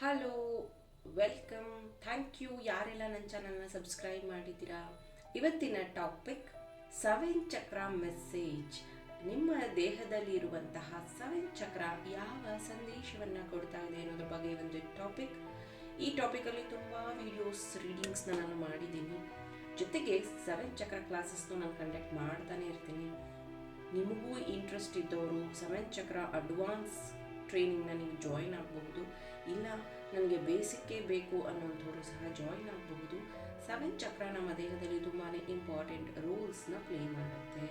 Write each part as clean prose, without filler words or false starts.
Hello, welcome. Thank you ಯಾರೆಲ್ಲ ನನ್ನ ಚಾನಲ್ನ ಸಬ್ಸ್ಕ್ರೈಬ್ ಮಾಡಿದ್ದೀರಾ. ಇವತ್ತಿನ ಟಾಪಿಕ್ ಸೆವೆನ್ ಚಕ್ರ ಮೆಸೇಜ್. ನಿಮ್ಮ ದೇಹದಲ್ಲಿ ಇರುವಂತಹ ಸೆವೆನ್ ಚಕ್ರ ಯಾವ ಸಂದೇಶವನ್ನು ಕೊಡ್ತಾ ಇದೆ ಅನ್ನೋದ್ರ ಬಗ್ಗೆ ಒಂದು ಟಾಪಿಕ್. ಈ ಟಾಪಿಕಲ್ಲಿ ತುಂಬ ವಿಡಿಯೋಸ್ ರೀಡಿಂಗ್ಸ್ನ ನಾನು ಮಾಡಿದ್ದೀನಿ. ಜೊತೆಗೆ ಸೆವೆನ್ ಚಕ್ರ ಕ್ಲಾಸಸ್ನು ನಾನು ಕಂಡಕ್ಟ್ ಮಾಡ್ತಾನೆ ಇರ್ತೀನಿ. ನಿಮಗೂ ಇಂಟ್ರೆಸ್ಟ್ ಇದ್ದವರು ಸೆವೆನ್ ಚಕ್ರ ಅಡ್ವಾನ್ಸ್ ಟ್ರೈನಿಂಗ್ನ ನೀವು ಜಾಯಿನ್ ಆಗಬಹುದು. ಇಲ್ಲ ನನಗೆ ಬೇಸಿಕ್ಕೇ ಬೇಕು ಅನ್ನೋಂಥವ್ರು ಸಹ ಜಾಯಿನ್ ಆಗಬಹುದು. ಸೆವೆನ್ ಚಕ್ರ ನಮ್ಮ ದೇಹದಲ್ಲಿ ತುಂಬಾ ಇಂಪಾರ್ಟೆಂಟ್ ರೋಲ್ಸ್ನ ಪ್ಲೇ ಮಾಡುತ್ತೆ.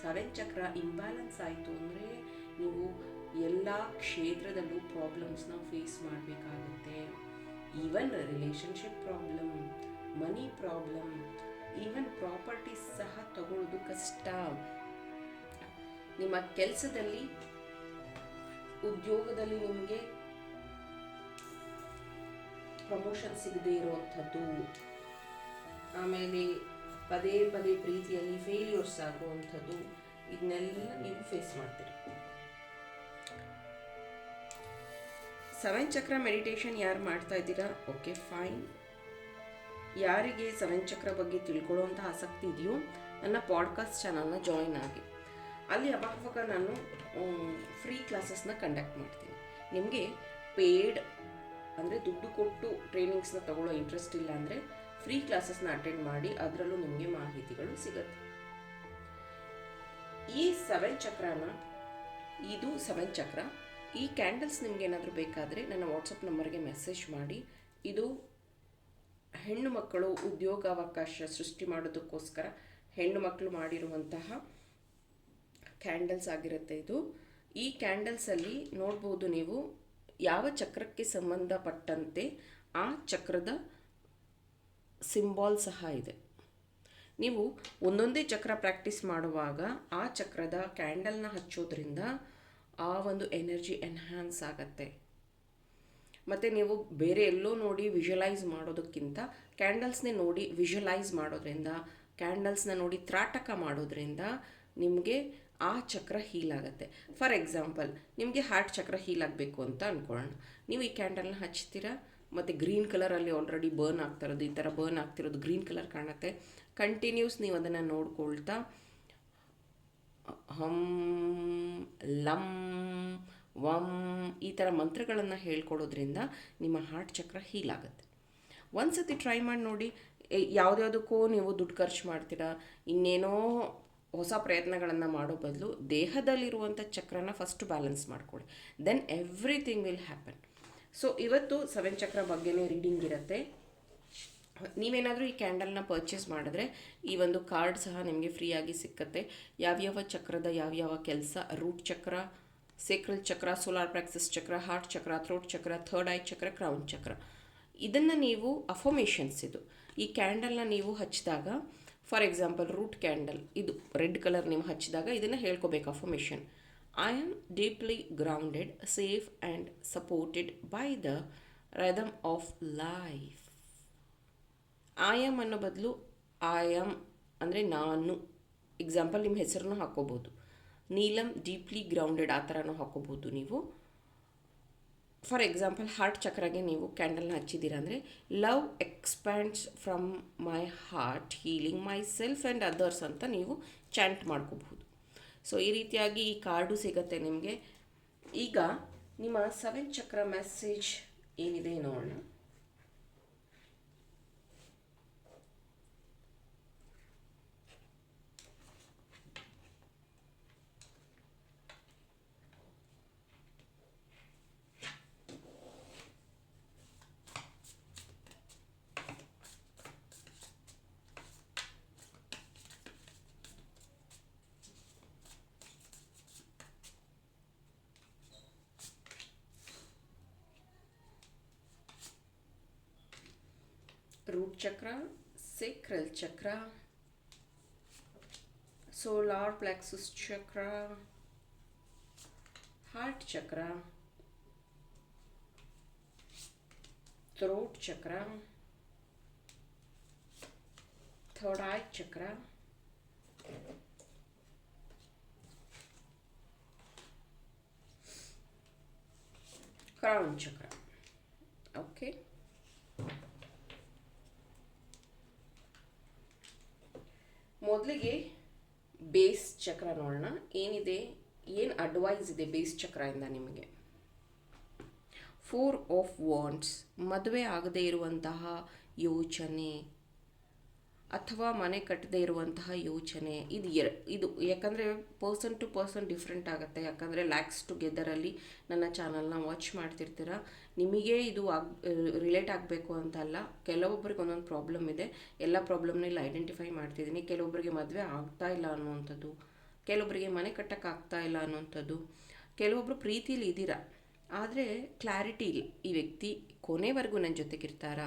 ಸೆವೆನ್ ಚಕ್ರ ಇಂಬ್ಯಾಲೆನ್ಸ್ ಆಯಿತು ಅಂದರೆ ನೀವು ಎಲ್ಲ ಕ್ಷೇತ್ರದಲ್ಲೂ ಪ್ರಾಬ್ಲಮ್ಸ್ನ ಫೇಸ್ ಮಾಡಬೇಕಾಗುತ್ತೆ. Even relationship problem, money problem, even properties ಸಹ ತಗೊಳ್ಳೋದು ಕಷ್ಟ. ನಿಮ್ಮ ಕೆಲಸದಲ್ಲಿ, ಉದ್ಯೋಗದಲ್ಲಿ ನಿಮಗೆ ಪ್ರಮೋಷನ್ ಸಿಗದೇ ಇರುವಂಥದ್ದು, ಆಮೇಲೆ ಪದೇ ಪದೇ ಪ್ರೀತಿಯಲ್ಲಿ ಫೇಲ್ಯೂರ್ಸ್ ಆಗುವಂಥದ್ದು, ಇದನ್ನೆಲ್ಲ ನೀವು ಫೇಸ್ ಮಾಡ್ತೀರಿ. ಸೆವೆನ್ ಚಕ್ರ ಮೆಡಿಟೇಷನ್ ಯಾರು ಮಾಡ್ತಾ ಇದ್ದೀರಾ? Okay, fine. ಯಾರಿಗೆ ಸೆವೆನ್ ಚಕ್ರ ಬಗ್ಗೆ ತಿಳ್ಕೊಳ್ಳೋವಂಥ ಆಸಕ್ತಿ ಇದೆಯೋ ನನ್ನ ಪಾಡ್ಕಾಸ್ಟ್ ಚಾನಲ್ನ ಜಾಯಿನ್ ಆಗಿ. ಅಲ್ಲಿ ಅವಾಗ ನಾನು ಫ್ರೀ ಕ್ಲಾಸಸ್ನ ಕಂಡಕ್ಟ್ ಮಾಡ್ತೀನಿ. ನಿಮಗೆ ಪೇಯ್ಡ್ ಅಂದರೆ ದುಡ್ಡು ಕೊಟ್ಟು ಟ್ರೈನಿಂಗ್ಸ್ನ ತಗೊಳ್ಳೋ ಇಂಟ್ರೆಸ್ಟ್ ಇಲ್ಲ ಅಂದರೆ ಫ್ರೀ ಕ್ಲಾಸಸ್ನ ಅಟೆಂಡ್ ಮಾಡಿ, ಅದರಲ್ಲೂ ನಿಮಗೆ ಮಾಹಿತಿಗಳು ಸಿಗುತ್ತೆ. ಈ ಸೆವೆನ್ ಚಕ್ರನ, ಇದು ಸೆವೆನ್ ಚಕ್ರ. ಈ ಕ್ಯಾಂಡಲ್ಸ್ ನಿಮ್ಗೆ ಏನಾದರೂ ಬೇಕಾದರೆ ನನ್ನ ವಾಟ್ಸಪ್ ನಂಬರ್ಗೆ ಮೆಸೇಜ್ ಮಾಡಿ. ಇದು ಹೆಣ್ಣು ಮಕ್ಕಳು ಉದ್ಯೋಗಾವಕಾಶ ಸೃಷ್ಟಿ ಮಾಡೋದಕ್ಕೋಸ್ಕರ ಹೆಣ್ಣು ಮಕ್ಕಳು ಮಾಡಿರುವಂತಹ ಕ್ಯಾಂಡಲ್ಸ್ ಆಗಿರುತ್ತೆ ಇದು. ಈ ಕ್ಯಾಂಡಲ್ಸಲ್ಲಿ ನೋಡ್ಬೋದು ನೀವು ಯಾವ ಚಕ್ರಕ್ಕೆ ಸಂಬಂಧಪಟ್ಟಂತೆ ಆ ಚಕ್ರದ ಸಿಂಬಾಲ್ ಸಹ ಇದೆ. ನೀವು ಒಂದೊಂದೇ ಚಕ್ರ ಪ್ರಾಕ್ಟೀಸ್ ಮಾಡುವಾಗ ಆ ಚಕ್ರದ ಕ್ಯಾಂಡಲ್ನ ಹಚ್ಚೋದ್ರಿಂದ ಆ ಒಂದು ಎನರ್ಜಿ ಎನ್ಹ್ಯಾನ್ಸ್ ಆಗತ್ತೆ. ಮತ್ತು ನೀವು ಬೇರೆ ಎಲ್ಲೋ ನೋಡಿ ವಿಜುವಲೈಸ್ ಮಾಡೋದಕ್ಕಿಂತ ಕ್ಯಾಂಡಲ್ಸ್ನೇ ನೋಡಿ ವಿಜುವಲೈಸ್ ಮಾಡೋದ್ರಿಂದ, ಕ್ಯಾಂಡಲ್ಸ್ನ ನೋಡಿ ತ್ರಾಟಕ ಮಾಡೋದ್ರಿಂದ ನಿಮಗೆ ಆ ಚಕ್ರ ಹೀಲ್ ಆಗುತ್ತೆ. ಫಾರ್ ಎಕ್ಸಾಂಪಲ್, ನಿಮಗೆ ಹಾರ್ಟ್ ಚಕ್ರ ಹೀಲ್ ಆಗಬೇಕು ಅಂತ ಅಂದ್ಕೊಳ್ಳೋಣ. ನೀವು ಈ ಕ್ಯಾಂಡಲ್ನ ಹಚ್ತೀರಾ ಮತ್ತು ಗ್ರೀನ್ ಕಲರಲ್ಲಿ ಆಲ್ರೆಡಿ ಬರ್ನ್ ಆಗ್ತಿರೋದು, ಈ ಥರ ಬರ್ನ್ ಆಗ್ತಿರೋದು ಗ್ರೀನ್ ಕಲರ್ ಕಾಣುತ್ತೆ. ಕಂಟಿನ್ಯೂಸ್ ನೀವು ಅದನ್ನು ನೋಡ್ಕೊಳ್ತಾ ಹಂ, ಲಂ, ವಂ ಈ ಥರ ಮಂತ್ರಗಳನ್ನು ಹೇಳ್ಕೊಡೋದ್ರಿಂದ ನಿಮ್ಮ ಹಾರ್ಟ್ ಚಕ್ರ ಹೀಲ್ ಆಗುತ್ತೆ. ಒಂದು ಸತಿ ಟ್ರೈ ಮಾಡಿ ನೋಡಿ. ಯಾವುದ್ಯಾವುದಕ್ಕೋ ನೀವು ದುಡ್ಡು ಖರ್ಚು ಮಾಡ್ತೀರಾ, ಇನ್ನೇನೋ ಹೊಸ ಪ್ರಯತ್ನಗಳನ್ನು ಮಾಡೋ ಬದಲು ದೇಹದಲ್ಲಿರುವಂಥ ಚಕ್ರನ ಫಸ್ಟ್ ಬ್ಯಾಲೆನ್ಸ್ ಮಾಡ್ಕೊಳ್ಳಿ. Then everything will happen. So ಇವತ್ತು ಸೆವೆನ್ ಚಕ್ರ ಬಗ್ಗೆನೇ ರೀಡಿಂಗ್ ಇರುತ್ತೆ. ನೀವೇನಾದರೂ ಈ ಕ್ಯಾಂಡಲ್ನ ಪರ್ಚೇಸ್ ಮಾಡಿದ್ರೆ ಈ ಒಂದು ಕಾರ್ಡ್ ಸಹ ನಿಮಗೆ ಫ್ರೀಯಾಗಿ ಸಿಕ್ಕತ್ತೆ. ಯಾವ್ಯಾವ ಚಕ್ರದ ಯಾವ್ಯಾವ ಕೆಲಸ: root chakra, sacral chakra, solar plexus chakra, heart chakra, throat chakra, third eye chakra, crown chakra. ಇದನ್ನು ನೀವು ಅಫರ್ಮೇಷನ್ಸ್, ಇದು ಈ ಕ್ಯಾಂಡಲ್ನ ನೀವು ಹಚ್ಚಿದಾಗ, ಫಾರ್ ಎಕ್ಸಾಂಪಲ್ ರೂಟ್ ಕ್ಯಾಂಡಲ್ ಇದು ರೆಡ್ ಕಲರ್ ನೀವು ಹಚ್ಚಿದಾಗ ಇದನ್ನು ಹೇಳ್ಕೋಬೇಕು affirmation: I am deeply grounded, safe and supported by the rhythm of life. I am ಅನ್ನೋ ಬದಲು ಐ ಆಮ್ ಅಂದರೆ ನಾನು. ಎಕ್ಸಾಂಪಲ್ ನಿಮ್ಮ ಹೆಸರನ್ನು ಹಾಕೋಬೋದು. ನೀಲಮ್ ಡೀಪ್ಲಿ ಗ್ರೌಂಡೆಡ್ ಆ ಥರನೂ ಹಾಕೋಬೋದು ನೀವು. ಫಾರ್ ಎಕ್ಸಾಂಪಲ್ ಹಾರ್ಟ್ ಚಕ್ರಗೆ ನೀವು ಕ್ಯಾಂಡಲ್ನ ಹಚ್ಚಿದ್ದೀರಾ ಅಂದರೆ love expands from my heart, healing my self and others ಅಂತ ನೀವು ಚಾಂಟ್ ಮಾಡ್ಕೋಬಹುದು. ಸೊ ಈ ರೀತಿಯಾಗಿ ಈ ಕಾರ್ಡು ಸಿಗುತ್ತೆ ನಿಮಗೆ. ಈಗ ನಿಮ್ಮ ಸೆವೆನ್ ಚಕ್ರ ಮೆಸೇಜ್ ಏನಿದೆ ನೋಡೋಣ. Root chakra, sacral chakra, solar plexus chakra, heart chakra, throat chakra, third eye chakra, crown ಚಕ್ರ. ಓಕೆ, ಮೊದಲಿಗೆ ಬೇಸ್ ಚಕ್ರ ನೋಡೋಣ. ಏನಿದೆ, ಏನು ಅಡ್ವೈಸ್ ಇದೆ ಬೇಸ್ ಚಕ್ರದಿಂದ ನಿಮಗೆ. 4 ಆಫ್ ವಾಂಡ್ಸ್, ಮದುವೆ ಆಗದೇ ಇರುವಂತಹ ಯೋಚನೆ ಅಥವಾ ಮನೆ ಕಟ್ಟದೇ ಇರುವಂತಹ ಯೋಚನೆ. ಇದು ಯಾಕಂದರೆ ಪರ್ಸನ್ ಟು ಪರ್ಸನ್ ಡಿಫ್ರೆಂಟ್ ಆಗುತ್ತೆ. ಯಾಕಂದರೆ ಲ್ಯಾಕ್ಸ್ ಟುಗೆದರಲ್ಲಿ ನನ್ನ ಚಾನಲ್ನ ವಾಚ್ ಮಾಡ್ತಿರ್ತೀರ. ನಿಮಗೆ ಇದು ರಿಲೇಟ್ ಆಗಬೇಕು ಅಂತಲ್ಲ. ಕೆಲವೊಬ್ಬರಿಗೆ ಒಂದೊಂದು ಪ್ರಾಬ್ಲಮ್ ಇದೆ. ಎಲ್ಲ ಪ್ರಾಬ್ಲಮ್ನ ಇಲ್ಲಿ ಐಡೆಂಟಿಫೈ ಮಾಡ್ತಿದ್ದೀನಿ. ಕೆಲವೊಬ್ಬರಿಗೆ ಮದುವೆ ಆಗ್ತಾ ಇಲ್ಲ ಅನ್ನುವಂಥದ್ದು, ಕೆಲವೊಬ್ಬರಿಗೆ ಮನೆ ಕಟ್ಟಕ್ಕೆ ಆಗ್ತಾ ಇಲ್ಲ ಅನ್ನುವಂಥದ್ದು, ಕೆಲವೊಬ್ಬರು ಪ್ರೀತಿಲಿ ಇದ್ದೀರಾ ಆದರೆ ಕ್ಲಾರಿಟಿ ಇಲ್ಲ. ಈ ವ್ಯಕ್ತಿ ಕೊನೆವರೆಗೂ ನನ್ನ ಜೊತೆಗಿರ್ತಾರಾ,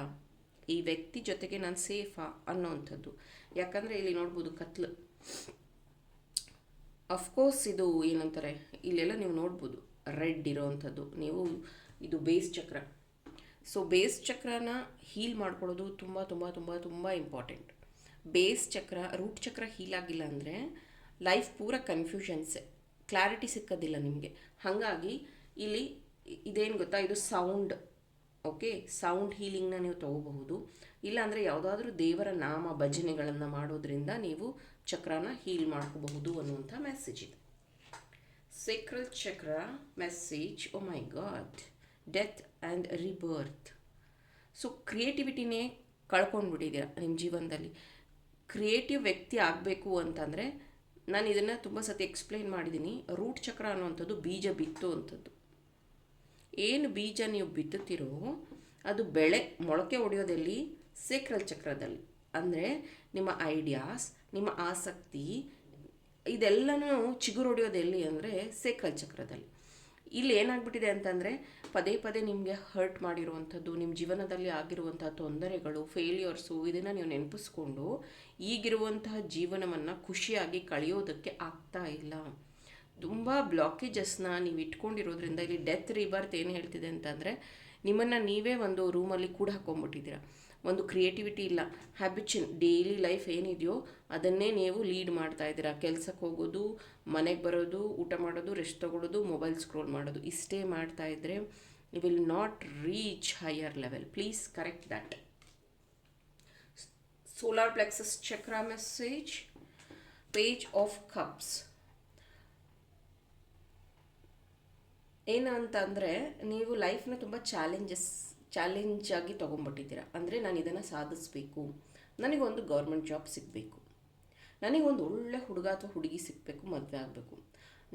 ಈ ವ್ಯಕ್ತಿ ಜೊತೆಗೆ ನಾನು ಸೇಫಾ ಅನ್ನೋವಂಥದ್ದು. ಯಾಕಂದರೆ ಇಲ್ಲಿ ನೋಡ್ಬೋದು ಕತ್ಲು. ಅಫ್ಕೋರ್ಸ್ ಇದು ಏನಂತಾರೆ, ಇಲ್ಲೆಲ್ಲ ನೀವು ನೋಡ್ಬೋದು ರೆಡ್ ಇರೋವಂಥದ್ದು. ನೀವು ಇದು ಬೇಸ್ ಚಕ್ರ. ಸೊ ಬೇಸ್ ಚಕ್ರನ ಹೀಲ್ ಮಾಡ್ಕೊಳ್ಳೋದು ತುಂಬ ತುಂಬ ತುಂಬ ತುಂಬ ಇಂಪಾರ್ಟೆಂಟ್. ಬೇಸ್ ಚಕ್ರ, ರೂಟ್ ಚಕ್ರ ಹೀಲ್ ಆಗಿಲ್ಲ ಅಂದರೆ ಲೈಫ್ ಪೂರ ಕನ್ಫ್ಯೂಷನ್ಸೇ, ಕ್ಲಾರಿಟಿ ಸಿಕ್ಕೋದಿಲ್ಲ ನಿಮಗೆ. ಹಾಗಾಗಿ ಇಲ್ಲಿ ಇದೇನು ಗೊತ್ತಾ, ಇದು ಸೌಂಡ್. ಓಕೆ, ಸೌಂಡ್ ಹೀಲಿಂಗ್ನ ನೀವು ತಗೋಬಹುದು. ಇಲ್ಲಾಂದರೆ ಯಾವುದಾದ್ರೂ ದೇವರ ನಾಮ ಭಜನೆಗಳನ್ನು ಮಾಡೋದ್ರಿಂದ ನೀವು ಚಕ್ರನ ಹೀಲ್ ಮಾಡ್ಕೋಬಹುದು ಅನ್ನುವಂಥ ಮೆಸೇಜ್ ಇದೆ. Sacral chakra message, oh my God, death and rebirth. So ಕ್ರಿಯೇಟಿವಿಟಿನೇ ಕಳ್ಕೊಂಡ್ಬಿಟ್ಟಿದ್ದೀರಾ ನಿಮ್ಮ ಜೀವನದಲ್ಲಿ. ಕ್ರಿಯೇಟಿವ್ ವ್ಯಕ್ತಿ ಆಗಬೇಕು ಅಂತಂದರೆ, ನಾನು ಇದನ್ನು ತುಂಬ ಸತಿ ಎಕ್ಸ್ಪ್ಲೈನ್ ಮಾಡಿದ್ದೀನಿ. ರೂಟ್ ಚಕ್ರ ಅನ್ನುವಂಥದ್ದು ಬೀಜ ಬಿತ್ತು ಅಂಥದ್ದು. ಏನು ಬೀಜ ನೀವು ಬಿತ್ತುತ್ತೀರೋ ಅದು ಬೆಳೆ ಮೊಳಕೆ ಹೊಡೆಯೋದಲ್ಲಿ ಸೇಕ್ರಲ್ ಚಕ್ರದಲ್ಲಿ. ಅಂದರೆ ನಿಮ್ಮ ಐಡಿಯಾಸ್, ನಿಮ್ಮ ಆಸಕ್ತಿ ಇದೆಲ್ಲನೂ ಚಿಗುರು ಹೊಡೆಯೋದೆಲ್ಲಿ ಅಂದರೆ ಸೇಕ್ರಲ್ ಚಕ್ರದಲ್ಲಿ. ಇಲ್ಲಿ ಏನಾಗ್ಬಿಟ್ಟಿದೆ ಅಂತಂದರೆ, ಪದೇ ಪದೇ ನಿಮಗೆ ಹರ್ಟ್ ಮಾಡಿರುವಂಥದ್ದು, ನಿಮ್ಮ ಜೀವನದಲ್ಲಿ ಆಗಿರುವಂಥ ತೊಂದರೆಗಳು, ಫೇಲ್ಯೂರ್ಸು, ಇದನ್ನು ನೀವು ನೆನಪಿಸ್ಕೊಂಡು ಈಗಿರುವಂತಹ ಜೀವನವನ್ನು ಖುಷಿಯಾಗಿ ಕಳೆಯೋದಕ್ಕೆ ಆಗ್ತಾ ಇಲ್ಲ. ತುಂಬ ಬ್ಲಾಕೇಜಸ್ನ ನೀವು ಇಟ್ಕೊಂಡಿರೋದ್ರಿಂದ ಇಲ್ಲಿ ಡೆತ್ ರಿಬರ್ತ್ ಏನು ಹೇಳ್ತಿದೆ ಅಂತಂದರೆ, ನಿಮ್ಮನ್ನು ನೀವೇ ಒಂದು ರೂಮಲ್ಲಿ ಕೂಡ ಹಾಕೊಂಡ್ಬಿಟ್ಟಿದ್ದೀರಾ. ಒಂದು ಕ್ರಿಯೇಟಿವಿಟಿ ಇಲ್ಲ, ಹ್ಯಾಬಿಚುನ್ ಡೈಲಿ ಲೈಫ್ ಏನಿದೆಯೋ ಅದನ್ನೇ ನೀವು ಲೀಡ್ ಮಾಡ್ತಾ ಇದ್ದೀರಾ. ಕೆಲಸಕ್ಕೆ ಹೋಗೋದು, ಮನೆಗೆ ಬರೋದು, ಊಟ ಮಾಡೋದು, ರೆಸ್ಟ್ ತೊಗೊಳ್ಳೋದು, ಮೊಬೈಲ್ ಸ್ಕ್ರೋಲ್ ಮಾಡೋದು, ಇಷ್ಟೇ ಮಾಡ್ತಾ ಇದ್ದರೆ you will not reach higher level. Please correct that. Solar plexus chakra message, page of cups. ಏನು ಅಂತ ಅಂದರೆ, ನೀವು ಲೈಫ್ನ ತುಂಬ ಚಾಲೆಂಜ್ ಆಗಿ ತೊಗೊಂಡ್ಬಿಟ್ಟಿದ್ದೀರಾ. ಅಂದರೆ ನಾನು ಇದನ್ನು ಸಾಧಿಸಬೇಕು, ನನಗೊಂದು ಗೌರ್ಮೆಂಟ್ ಜಾಬ್ ಸಿಗಬೇಕು, ನನಗೊಂದು ಒಳ್ಳೆ ಹುಡುಗ ಅಥವಾ ಹುಡುಗಿ ಸಿಗಬೇಕು, ಮದುವೆ ಆಗಬೇಕು,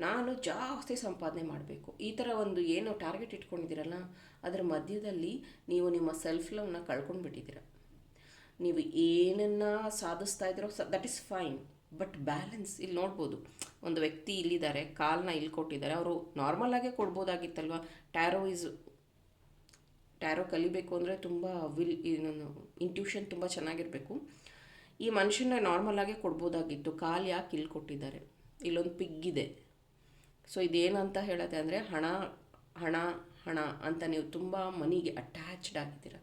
ನಾನು ಜಾಸ್ತಿ ಸಂಪಾದನೆ ಮಾಡಬೇಕು, ಈ ಥರ ಒಂದು ಏನು ಟಾರ್ಗೆಟ್ ಇಟ್ಕೊಂಡಿದ್ದೀರಲ್ಲ, ಅದರ ಮಧ್ಯದಲ್ಲಿ ನೀವು ನಿಮ್ಮ ಸೆಲ್ಫ್ ಲವ್ನ ಕಳ್ಕೊಂಡ್ಬಿಟ್ಟಿದ್ದೀರ. ನೀವು ಏನನ್ನು ಸಾಧಿಸ್ತಾ ಇದ್ದೀರೋ that is fine, but balance. ಇಲ್ಲಿ ನೋಡ್ಬೋದು, ಒಂದು ವ್ಯಕ್ತಿ ಇಲ್ಲಿದ್ದಾರೆ, ಕಾಲನ್ನ ಇಲ್ಲಿ ಕೊಟ್ಟಿದ್ದಾರೆ. ಅವರು ನಾರ್ಮಲಾಗೇ ಕೊಡ್ಬೋದಾಗಿತ್ತಲ್ವ. ಟ್ಯಾರೋ ಕಲಿಬೇಕು ಅಂದರೆ ತುಂಬ ಇಂಟ್ಯೂಷನ್ ತುಂಬ ಚೆನ್ನಾಗಿರಬೇಕು. ಈ ಮನುಷ್ಯನ ನಾರ್ಮಲಾಗೇ ಕೊಡ್ಬೋದಾಗಿತ್ತು, ಕಾಲು ಯಾಕೆ ಇಲ್ಲಿ ಕೊಟ್ಟಿದ್ದಾರೆ? ಇಲ್ಲೊಂದು ಪಿಗ್ಗಿದೆ. ಸೊ ಇದೇನಂತ ಹೇಳುತ್ತೆ ಅಂದರೆ, ಹಣ ಹಣ ಹಣ ಅಂತ ನೀವು ತುಂಬ ಮನಿಗೆ ಅಟ್ಯಾಚ್ಡ್ ಆಗಿದ್ದೀರ.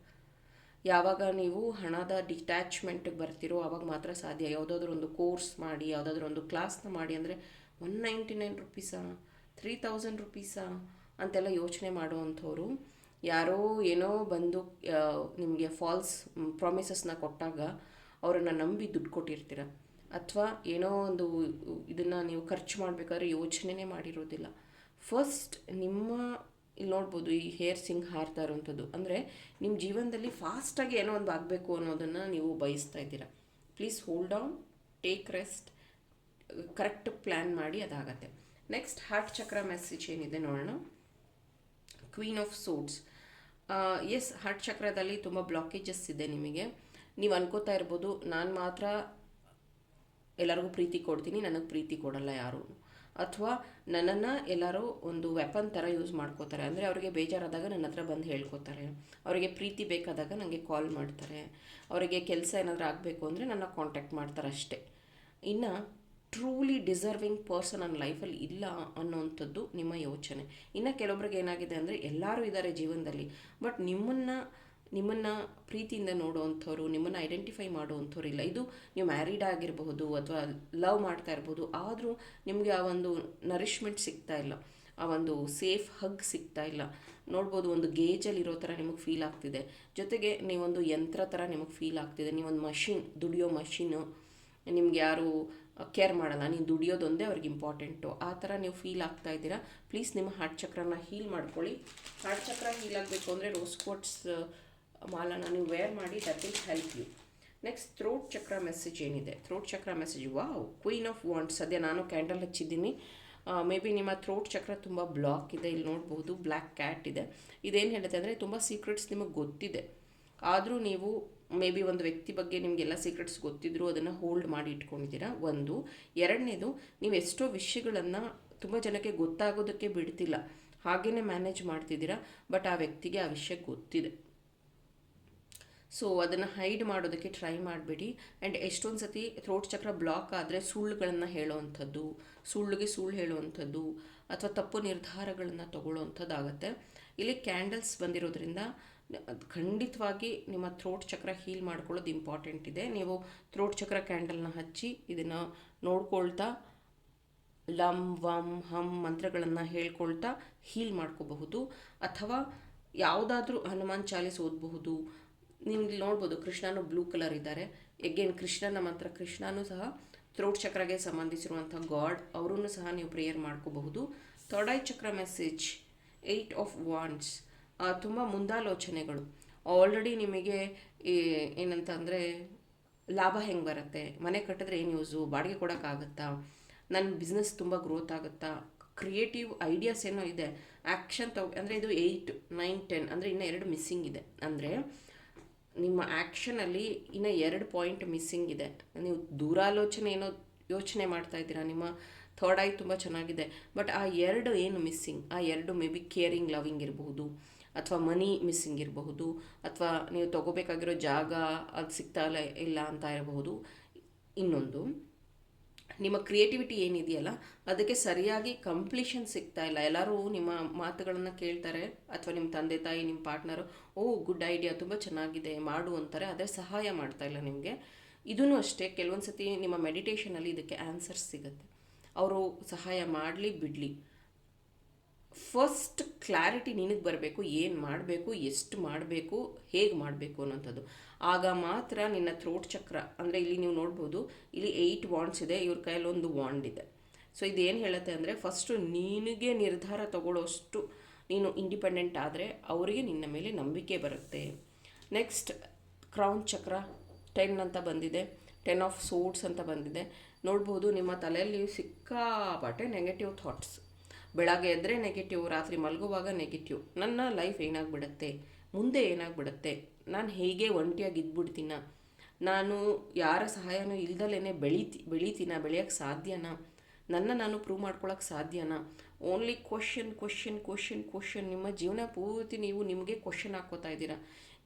ಯಾವಾಗ ನೀವು ಹಣದ ಡಿಟ್ಯಾಚ್ಮೆಂಟಿಗೆ ಬರ್ತಿರೋ ಆವಾಗ ಮಾತ್ರ ಸಾಧ್ಯ. ಯಾವುದಾದ್ರೂ ಒಂದು ಕೋರ್ಸ್ ಮಾಡಿ, ಯಾವುದಾದ್ರೂ ಒಂದು ಕ್ಲಾಸ್ನ ಮಾಡಿ ಅಂದರೆ 199 ರುಪೀಸಾ, 3000 ರುಪೀಸಾ ಅಂತೆಲ್ಲ ಯೋಚನೆ ಮಾಡುವಂಥವ್ರು ಯಾರೋ ಏನೋ ಬಂದು ನಿಮಗೆ ಫಾಲ್ಸ್ ಪ್ರಾಮಿಸಸ್ನ ಕೊಟ್ಟಾಗ ಅವರನ್ನು ನಂಬಿ ದುಡ್ಡು ಕೊಟ್ಟಿರ್ತೀರ. ಅಥವಾ ಏನೋ ಒಂದು ಇದನ್ನು ನೀವು ಖರ್ಚು ಮಾಡಬೇಕಾದ್ರೆ ಯೋಚನೆನೇ ಮಾಡಿರೋದಿಲ್ಲ. ಫಸ್ಟ್ ಇಲ್ಲಿ ನೋಡ್ಬೋದು, ಈ ಹೇರ್ ಸಿಂಗ್ ಹಾರ್ತಾ ಇರೋವಂಥದ್ದು ಅಂದರೆ ನಿಮ್ಮ ಜೀವನದಲ್ಲಿ ಫಾಸ್ಟಾಗಿ ಏನೋ ಒಂದು ಆಗಬೇಕು ಅನ್ನೋದನ್ನು ನೀವು ಬಯಸ್ತಾ ಇದ್ದೀರಾ. Please hold down, take rest, correct plan ಮಾಡಿ ಅದಾಗತ್ತೆ. ನೆಕ್ಸ್ಟ್ ಹಾರ್ಟ್ ಚಕ್ರ ಮೆಸೇಜ್ ಏನಿದೆ ನೋಡೋಣ. Queen of swords. Yes, heart ಚಕ್ರದಲ್ಲಿ ತುಂಬ ಬ್ಲಾಕೇಜಸ್ ಇದೆ ನಿಮಗೆ. ನೀವು ಅನ್ಕೋತಾ ಇರ್ಬೋದು, ನಾನು ಮಾತ್ರ ಎಲ್ಲರಿಗೂ ಪ್ರೀತಿ ಕೊಡ್ತೀನಿ, ನನಗೆ ಪ್ರೀತಿ ಕೊಡಲ್ಲ ಯಾರು. ಅಥವಾ ನನ್ನನ್ನು ಎಲ್ಲರೂ ಒಂದು ವೆಪನ್ ಥರ ಯೂಸ್ ಮಾಡ್ಕೋತಾರೆ. ಅಂದರೆ ಅವರಿಗೆ ಬೇಜಾರಾದಾಗ ನನ್ನ ಹತ್ರ ಬಂದು ಹೇಳ್ಕೊತಾರೆ, ಅವರಿಗೆ ಪ್ರೀತಿ ಬೇಕಾದಾಗ ನನಗೆ ಕಾಲ್ ಮಾಡ್ತಾರೆ, ಅವರಿಗೆ ಕೆಲಸ ಏನಾದರೂ ಆಗಬೇಕು ಅಂದರೆ ನನ್ನ ಕಾಂಟ್ಯಾಕ್ಟ್ ಮಾಡ್ತಾರೆ ಅಷ್ಟೇ. ಇನ್ನು ಟ್ರೂಲಿ ಡಿಸರ್ವಿಂಗ್ ಪರ್ಸನ್ ನನ್ನ ಲೈಫಲ್ಲಿ ಇಲ್ಲ ಅನ್ನೋವಂಥದ್ದು ನಿಮ್ಮ ಯೋಚನೆ. ಇನ್ನು ಕೆಲವೊಬ್ರಿಗೆ ಏನಾಗಿದೆ ಅಂದರೆ, ಎಲ್ಲರೂ ಇದ್ದಾರೆ ಜೀವನದಲ್ಲಿ, ಬಟ್ ನಿಮ್ಮನ್ನು ಪ್ರೀತಿಯಿಂದ ನೋಡುವಂಥವ್ರು, ನಿಮ್ಮನ್ನು ಐಡೆಂಟಿಫೈ ಮಾಡುವಂಥವ್ರು ಇಲ್ಲ. ಇದು ನೀವು ಮ್ಯಾರಿಡ್ ಆಗಿರಬಹುದು ಅಥವಾ ಲವ್ ಮಾಡ್ತಾ ಇರ್ಬೋದು, ಆದರೂ ನಿಮಗೆ ಆ ಒಂದು ನರಿಷ್ಮೆಂಟ್ ಸಿಗ್ತಾ ಇಲ್ಲ. ಆ ಒಂದು ಸೇಫ್ ಹಗ್ ಸಿಗ್ತಾ ಇಲ್ಲ. ನೋಡ್ಬೋದು ಒಂದು ಗೇಜಲ್ಲಿ ಇರೋ ಥರ ನಿಮಗೆ ಫೀಲ್ ಆಗ್ತಿದೆ. ಜೊತೆಗೆ ನೀವೊಂದು ಯಂತ್ರ ಥರ ನಿಮಗೆ ಫೀಲ್ ಆಗ್ತಿದೆ. ನೀವೊಂದು ಮಷಿನ್, ದುಡಿಯೋ ಮಷಿನ್ನು. ನಿಮ್ಗೆ ಯಾರು ಕೇರ್ ಮಾಡಲ್ಲ, ನೀವು ದುಡಿಯೋದೊಂದೇ ಅವ್ರಿಗೆ ಇಂಪಾರ್ಟೆಂಟು. ಆ ಥರ ನೀವು ಫೀಲ್ ಆಗ್ತಾ ಇದ್ದೀರಾ. ಪ್ಲೀಸ್ ನಿಮ್ಮ ಹಾರ್ಟ್ ಚಕ್ರನ ಹೀಲ್ ಮಾಡ್ಕೊಳ್ಳಿ. ಹಾರ್ಟ್ ಚಕ್ರ ಹೀಲ್ ಆಗಬೇಕು ಅಂದರೆ ರೋಸ್ ಕ್ವಾರ್ಟ್ಸ್ ಮಾಲನ ನೀವು ವೇರ್ ಮಾಡಿ, that will help you. Next throat chakra message ಏನಿದೆ? Throat chakra message, wow, queen of wands. ಸದ್ಯ ನಾನು ಕ್ಯಾಂಡಲ್ ಹಚ್ಚಿದ್ದೀನಿ. ಮೇ ಬಿ ನಿಮ್ಮ ಥ್ರೋಟ್ ಚಕ್ರ ತುಂಬ ಬ್ಲಾಕ್ ಇದೆ. ಇಲ್ಲಿ ನೋಡ್ಬೋದು ಬ್ಲ್ಯಾಕ್ ಕ್ಯಾಟ್ ಇದೆ. ಇದೇನು ಹೇಳುತ್ತೆ ಅಂದರೆ ತುಂಬ ಸೀಕ್ರೆಟ್ಸ್ ನಿಮಗೆ ಗೊತ್ತಿದೆ, ಆದರೂ ನೀವು ಮೇ ಬಿ ಒಂದು ವ್ಯಕ್ತಿ ಬಗ್ಗೆ ನಿಮಗೆಲ್ಲ ಸೀಕ್ರೆಟ್ಸ್ ಗೊತ್ತಿದ್ರು ಅದನ್ನು ಹೋಲ್ಡ್ ಮಾಡಿ ಇಟ್ಕೊಂಡಿದ್ದೀರಾ. ಒಂದು. ಎರಡನೇದು, ನೀವು ಎಷ್ಟೋ ವಿಷಯಗಳನ್ನು ತುಂಬ ಜನಕ್ಕೆ ಗೊತ್ತಾಗೋದಕ್ಕೆ ಬಿಡ್ತಿಲ್ಲ, ಹಾಗೇ ಮ್ಯಾನೇಜ್ ಮಾಡ್ತಿದ್ದೀರಾ. ಬಟ್ ಆ ವ್ಯಕ್ತಿಗೆ ಆ ವಿಷಯ ಗೊತ್ತಿದೆ. ಸೊ ಅದನ್ನು ಹೈಡ್ ಮಾಡೋದಕ್ಕೆ ಟ್ರೈ ಮಾಡಬೇಡಿ. ಆ್ಯಂಡ್ ಎಷ್ಟೊಂದು ಸತಿ ಥ್ರೋಟ್ ಚಕ್ರ ಬ್ಲಾಕ್ ಆದರೆ ಸುಳ್ಳುಗಳನ್ನು ಹೇಳೋವಂಥದ್ದು, ಸುಳ್ಳಿಗೆ ಸುಳ್ಳು ಹೇಳುವಂಥದ್ದು, ಅಥವಾ ತಪ್ಪು ನಿರ್ಧಾರಗಳನ್ನು ತಗೊಳ್ಳೋವಂಥದ್ದಾಗತ್ತೆ. ಇಲ್ಲಿ ಕ್ಯಾಂಡಲ್ಸ್ ಬಂದಿರೋದ್ರಿಂದ ಖಂಡಿತವಾಗಿ ನಿಮ್ಮ ಥ್ರೋಟ್ ಚಕ್ರ ಹೀಲ್ ಮಾಡ್ಕೊಳ್ಳೋದು ಇಂಪಾರ್ಟೆಂಟ್ ಇದೆ. ನೀವು ಥ್ರೋಟ್ ಚಕ್ರ ಕ್ಯಾಂಡಲ್ನ ಹಚ್ಚಿ ಇದನ್ನು ನೋಡ್ಕೊಳ್ತಾ ಲಂ ವಂ ಹಂ ಮಂತ್ರಗಳನ್ನು ಹೇಳ್ಕೊಳ್ತಾ ಹೀಲ್ ಮಾಡ್ಕೋಬಹುದು. ಅಥವಾ ಯಾವುದಾದ್ರೂ ಹನುಮಾನ್ ಚಾಲೀಸ್ ಓದಬಹುದು. ನೀವು ಇಲ್ಲಿ ನೋಡ್ಬೋದು ಕೃಷ್ಣನೂ ಬ್ಲೂ ಕಲರ್ ಇದ್ದಾರೆ. ಎಗೇನ್ ಕೃಷ್ಣನ ಮಂತ್ರ, ಕೃಷ್ಣನೂ ಸಹ ಥ್ರೋಟ್ ಚಕ್ರಗೆ ಸಂಬಂಧಿಸಿರುವಂಥ ಗಾಡ್, ಅವರನ್ನು ಸಹ ನೀವು ಪ್ರೇಯರ್ ಮಾಡ್ಕೋಬಹುದು. ಥರ್ಡ್ ಐ ಚಕ್ರ ಮೆಸೇಜ್, 8 ಆಫ್ ವಾಂಡ್ಸ್. ತುಂಬ ಮುಂದಾಲೋಚನೆಗಳು. ಆಲ್ರೆಡಿ ನಿಮಗೆ ಏನಂತ ಅಂದರೆ ಲಾಭ ಹೆಂಗೆ ಬರುತ್ತೆ, ಮನೆ ಕಟ್ಟಿದ್ರೆ ಏನು ಯೂಸು, ಬಾಡಿಗೆ ಕೊಡೋಕ್ಕಾಗತ್ತಾ, ನನ್ನ ಬಿಸ್ನೆಸ್ ತುಂಬ ಗ್ರೋತ್ ಆಗುತ್ತಾ, ಕ್ರಿಯೇಟಿವ್ ಐಡಿಯಾಸ್ ಏನೋ ಇದೆ, ಆ್ಯಕ್ಷನ್ ಅಂದರೆ ಇದು 8, 9, 10 ಅಂದರೆ ಇನ್ನೂ 2 ಮಿಸ್ಸಿಂಗ್ ಇದೆ. ಅಂದರೆ ನಿಮ್ಮ ಆ್ಯಕ್ಷನಲ್ಲಿ ಇನ್ನೂ 2 ಪಾಯಿಂಟ್ ಮಿಸ್ಸಿಂಗ್ ಇದೆ. ನೀವು ದೂರಾಲೋಚನೆ ಏನೋ ಯೋಚನೆ ಮಾಡ್ತಾ ಇದ್ದೀರಾ, ನಿಮ್ಮ ಥರ್ಡ್ ಐ ತುಂಬ ಚೆನ್ನಾಗಿದೆ, ಬಟ್ ಆ 2 ಏನು ಮಿಸ್ಸಿಂಗ್, ಆ 2 ಮೇ ಬಿ ಕೇರಿಂಗ್, ಲವಿಂಗ್ ಇರಬಹುದು, ಅಥವಾ ಮನಿ ಮಿಸ್ಸಿಂಗ್ ಇರಬಹುದು, ಅಥವಾ ನೀವು ತೊಗೋಬೇಕಾಗಿರೋ ಜಾಗ ಅದು ಸಿಗ್ತಾ ಇಲ್ಲ ಅಂತ ಇರಬಹುದು. ಇನ್ನೊಂದು, ನಿಮ್ಮ ಕ್ರಿಯೇಟಿವಿಟಿ ಏನಿದೆಯಲ್ಲ ಅದಕ್ಕೆ ಸರಿಯಾಗಿ ಕಂಪ್ಲೀಷನ್ ಸಿಗ್ತಾ ಇಲ್ಲ. ಎಲ್ಲರೂ ನಿಮ್ಮ ಮಾತುಗಳನ್ನು ಕೇಳ್ತಾರೆ, ಅಥವಾ ನಿಮ್ಮ ತಂದೆ ತಾಯಿ, ನಿಮ್ಮ ಪಾರ್ಟ್ನರು, ಓ ಗುಡ್ ಐಡಿಯಾ, ತುಂಬ ಚೆನ್ನಾಗಿದೆ ಮಾಡು ಅಂತಾರೆ, ಆದರೆ ಸಹಾಯ ಮಾಡ್ತಾ ಇಲ್ಲ ನಿಮಗೆ. ಇದೂ ಅಷ್ಟೇ, ಕೆಲವೊಂದು ಸತಿ ನಿಮ್ಮ ಮೆಡಿಟೇಷನಲ್ಲಿ ಇದಕ್ಕೆ ಆನ್ಸರ್ಸ್ ಸಿಗುತ್ತೆ. ಅವರು ಸಹಾಯ ಮಾಡಲಿ ಬಿಡಲಿ, ಫಸ್ಟ್ ಕ್ಲಾರಿಟಿ ನಿನಗೆ ಬರಬೇಕು, ಏನು ಮಾಡಬೇಕು, ಎಷ್ಟು ಮಾಡಬೇಕು, ಹೇಗೆ ಮಾಡಬೇಕು ಅನ್ನೋಂಥದ್ದು. ಆಗ ಮಾತ್ರ ನಿನ್ನ ಥ್ರೋಟ್ ಚಕ್ರ, ಅಂದರೆ ಇಲ್ಲಿ ನೀವು ನೋಡ್ಬೋದು ಇಲ್ಲಿ 8 ವಾಂಡ್ಸ್ ಇದೆ, ಇವ್ರ ಕೈಯಲ್ಲಿ ಒಂದು ವಾಂಡ್ ಇದೆ. ಸೊ ಇದೇನು ಹೇಳುತ್ತೆ ಅಂದರೆ ಫಸ್ಟು ನಿನಗೆ ನಿರ್ಧಾರ ತಗೊಳ್ಳೋಷ್ಟು ನೀನು ಇಂಡಿಪೆಂಡೆಂಟ್ ಆದರೆ ಅವರಿಗೆ ನಿನ್ನ ಮೇಲೆ ನಂಬಿಕೆ ಬರುತ್ತೆ. ನೆಕ್ಸ್ಟ್ ಕ್ರೌನ್ ಚಕ್ರ 10 ಅಂತ ಬಂದಿದೆ, 10 ಆಫ್ ಸೋರ್ಡ್ಸ್ ಅಂತ ಬಂದಿದೆ. ನೋಡ್ಬೋದು ನಿಮ್ಮ ತಲೆಯಲ್ಲಿ ಸಿಕ್ಕಾಪಟ್ಟೆ ನೆಗೆಟಿವ್ ಥಾಟ್ಸ್. ಬೆಳಗ್ಗೆ ಎದ್ದರೆ ನೆಗೆಟಿವ್, ರಾತ್ರಿ ಮಲಗುವಾಗ ನೆಗೆಟಿವ್. ನನ್ನ ಲೈಫ್ ಏನಾಗ್ಬಿಡುತ್ತೆ, ಮುಂದೆ ಏನಾಗ್ಬಿಡುತ್ತೆ, ನಾನು ಹೇಗೆ ಒಂಟಿಯಾಗಿ ಇದ್ಬಿಡ್ತೀನ, ನಾನು ಯಾರ ಸಹಾಯನೂ ಇಲ್ದಲೇ ಬೆಳೆಯೋಕ್ಕೆ ಸಾಧ್ಯನಾ, ನಾನು ಪ್ರೂವ್ ಮಾಡ್ಕೊಳಕ್ಕೆ ಸಾಧ್ಯನಾ? Only question. ನಿಮ್ಮ ಜೀವನ ಪೂರ್ತಿ ನೀವು ನಿಮಗೆ ಕ್ವಶನ್ ಹಾಕ್ಕೋತಾ ಇದ್ದೀರಾ.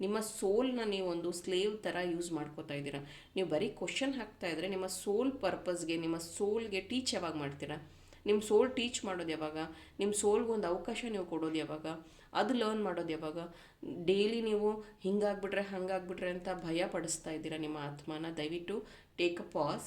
ನಿಮ್ಮ ಸೋಲ್ನ ನೀವು ಒಂದು ಸ್ಲೇವ್ ಥರ ಯೂಸ್ ಮಾಡ್ಕೋತಾ ಇದ್ದೀರಾ. ನೀವು ಬರೀ ಕ್ವಶನ್ ಹಾಕ್ತಾ ಇದ್ದರೆ ನಿಮ್ಮ ಸೋಲ್ ಪರ್ಪಸ್ಗೆ, ನಿಮ್ಮ ಸೋಲ್ಗೆ ಟೀಚ್ ಯಾವಾಗ ಮಾಡ್ತೀರಾ? ನಿಮ್ಮ ಸೋಲ್ ಟೀಚ್ ಮಾಡೋದು ಯಾವಾಗ? ನಿಮ್ಮ ಸೋಲ್ಗೊಂದು ಅವಕಾಶ ನೀವು ಕೊಡೋದು ಯಾವಾಗ? ಅದು ಲರ್ನ್ ಮಾಡೋದು ಯಾವಾಗ? ಡೈಲಿ ನೀವು ಹಂಗಾಗ್ಬಿಟ್ರೆ ಅಂತ ಭಯ ಪಡಿಸ್ತಾ ಇದ್ದೀರಾ ನಿಮ್ಮ ಆತ್ಮನ. ದಯವಿಟ್ಟು take a pause.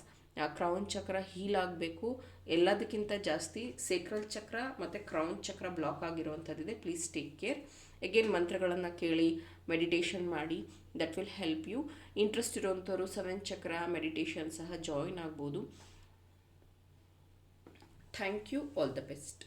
Crown chakra heal ಆಗಬೇಕು. ಎಲ್ಲದಕ್ಕಿಂತ ಜಾಸ್ತಿ ಸೇಕ್ರಲ್ ಚಕ್ರ ಮತ್ತು ಕ್ರೌನ್ ಚಕ್ರ ಬ್ಲಾಕ್ ಆಗಿರುವಂಥದ್ದಿದೆ. Please take care. ಎಗೇನ್ ಮಂತ್ರಗಳನ್ನು ಕೇಳಿ ಮೆಡಿಟೇಷನ್ ಮಾಡಿ, that will help you. Interest ಇರೋವಂಥವ್ರು 7 ಚಕ್ರ ಮೆಡಿಟೇಷನ್ ಸಹ ಜಾಯಿನ್ ಆಗ್ಬೋದು. Thank you. All the best.